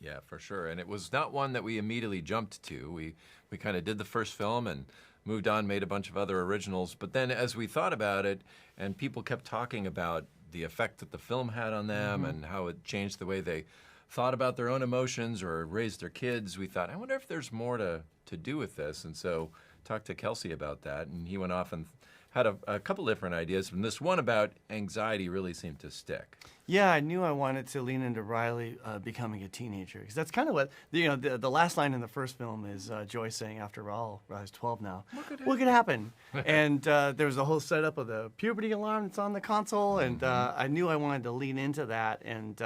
Yeah, for sure. And it was not one that we immediately jumped to. We kind of did the first film and moved on, made a bunch of other originals. But then as we thought about it, and people kept talking about the effect that the film had on them and how it changed the way they thought about their own emotions or raised their kids, we thought, I wonder if there's more to do with this. And so talked to Kelsey about that, and he went off and had a couple different ideas. And this one about anxiety really seemed to stick. Yeah, I knew I wanted to lean into Riley becoming a teenager, because that's kind of what the last line in the first film is Joy saying, "After all, Riley's 12 now. What could happen?" And there was a whole setup of the puberty alarm that's on the console, and I knew I wanted to lean into that and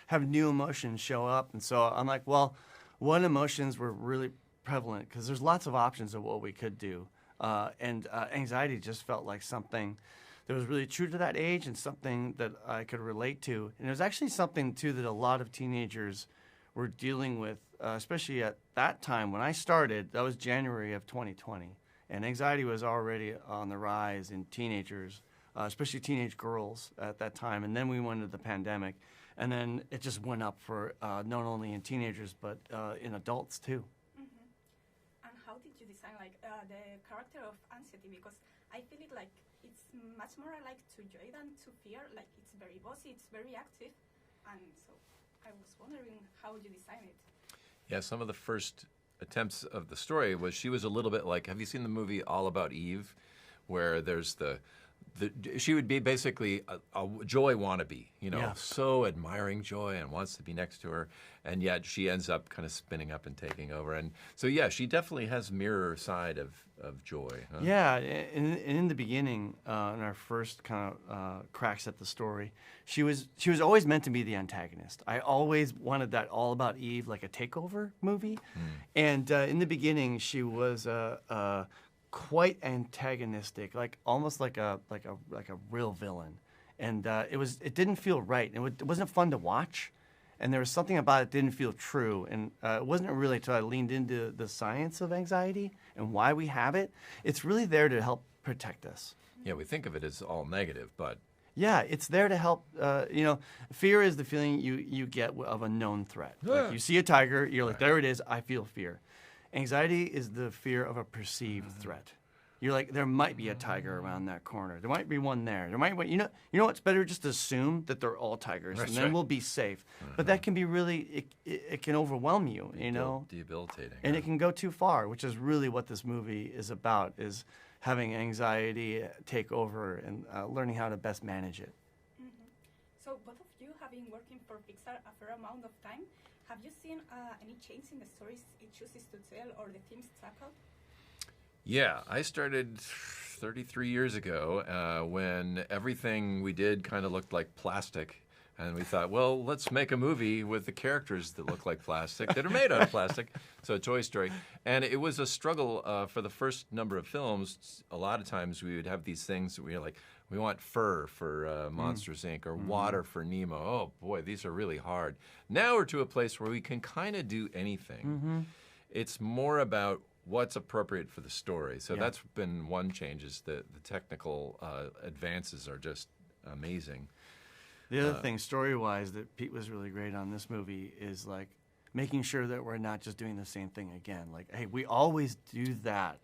have new emotions show up. And so I'm like, well, what emotions were really prevalent? Because there's lots of options of what we could do, and anxiety just felt like something that was really true to that age and something that I could relate to. And it was actually something, too, that a lot of teenagers were dealing with, especially at that time. When I started, that was January of 2020, and anxiety was already on the rise in teenagers, especially teenage girls at that time. And then we went into the pandemic, and then it just went up for not only in teenagers, but in adults, too. And how did you design the character of anxiety? Because I feel it like it's much more alike to joy than to fear. Like, it's very bossy, it's very active, and so I was wondering how you design it. Yeah, some of the first attempts of the story was she was a little bit like, have you seen the movie All About Eve, where there's she would be basically a Joy wannabe, so admiring Joy and wants to be next to her, and yet she ends up kind of spinning up and taking over. And so, yeah, she definitely has mirror side of Joy. Huh? Yeah, in the beginning, in our first kind of cracks at the story, she was always meant to be the antagonist. I always wanted that All About Eve, like a takeover movie, and in the beginning, she was quite antagonistic, like almost like a real villain, and it didn't feel right, and it wasn't fun to watch, and there was something about it that didn't feel true, and it wasn't really until I leaned into the science of anxiety and why we have it. It's really there to help protect us. Yeah, we think of it as all negative, but yeah, it's there to help. Fear is the feeling you get of a known threat. Like you see a tiger, you're like, there it is, I feel fear. Anxiety is the fear of a perceived threat. You're like, there might be a tiger around that corner. There might be one there. There might be, you know what's better? Just assume that they're all tigers, and then we'll be safe. But that can be really, it can overwhelm you, debilitating. And it can go too far, which is really what this movie is about, is having anxiety take over and learning how to best manage it. So both of you have been working for Pixar a fair amount of time. Have you seen any change in the stories it chooses to tell or the themes tackled? Yeah, I started 33 years ago when everything we did kind of looked like plastic. And we thought, well, let's make a movie with the characters that look like plastic, that are made out of plastic. So Toy Story. And it was a struggle for the first number of films. A lot of times we would have these things that we were like, we want fur for Monsters, Inc. or water for Nemo. Oh, boy, these are really hard. Now we're to a place where we can kind of do anything. It's more about what's appropriate for the story. So that's been one change, is the technical advances are just amazing. The other thing, story-wise, that Pete was really great on this movie is, like, making sure that we're not just doing the same thing again. Like, hey, we always do that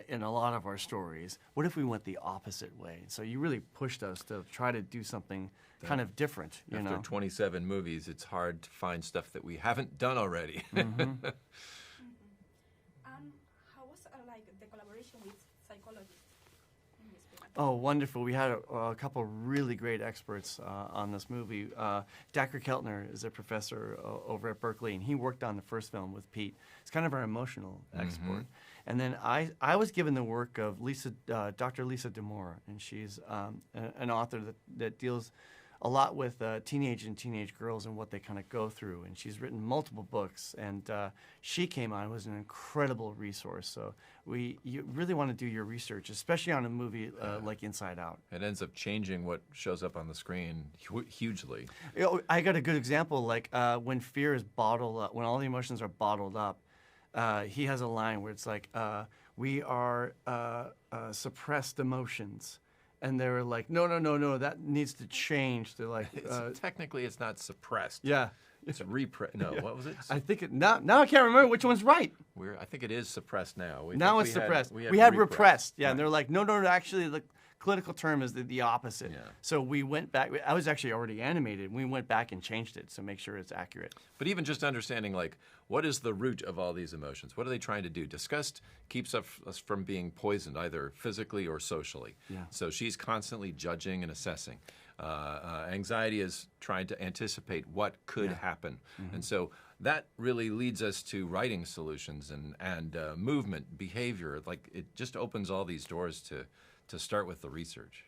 in a lot of our stories. What if we went the opposite way? So you really pushed us to try to do something kind of different, After 27 movies, it's hard to find stuff that we haven't done already. How was the collaboration with psychologists in this film? Oh, wonderful. We had a couple really great experts on this movie. Dr. Keltner is a professor over at Berkeley, and he worked on the first film with Pete. It's kind of our emotional expert. And then I was given the work of Dr. Lisa DeMore, and she's an author that deals a lot with teenage girls and what they kind of go through. And she's written multiple books, and she came on, was an incredible resource. So you really want to do your research, especially on a movie like Inside Out. It ends up changing what shows up on the screen hugely. I got a good example, like when fear is bottled up, when all the emotions are bottled up, he has a line where it's like, we are suppressed emotions. And they were like, no, that needs to change. They're like, technically, it's not suppressed. Yeah, It's no, what was it? I think now I can't remember which one's right. I think it is suppressed now. Now it's suppressed. We had repressed. Yeah, right. And they're like, no, actually the clinical term is the opposite. Yeah. So we went back. I was actually already animated. We went back and changed it to make sure it's accurate. But even just understanding, like, what is the root of all these emotions? What are they trying to do? Disgust keeps us from being poisoned, either physically or socially. Yeah. So she's constantly judging and assessing. Anxiety is trying to anticipate what could happen. Mm-hmm. And so that really leads us to writing solutions and movement, behavior. Like, it just opens all these doors to start with the research.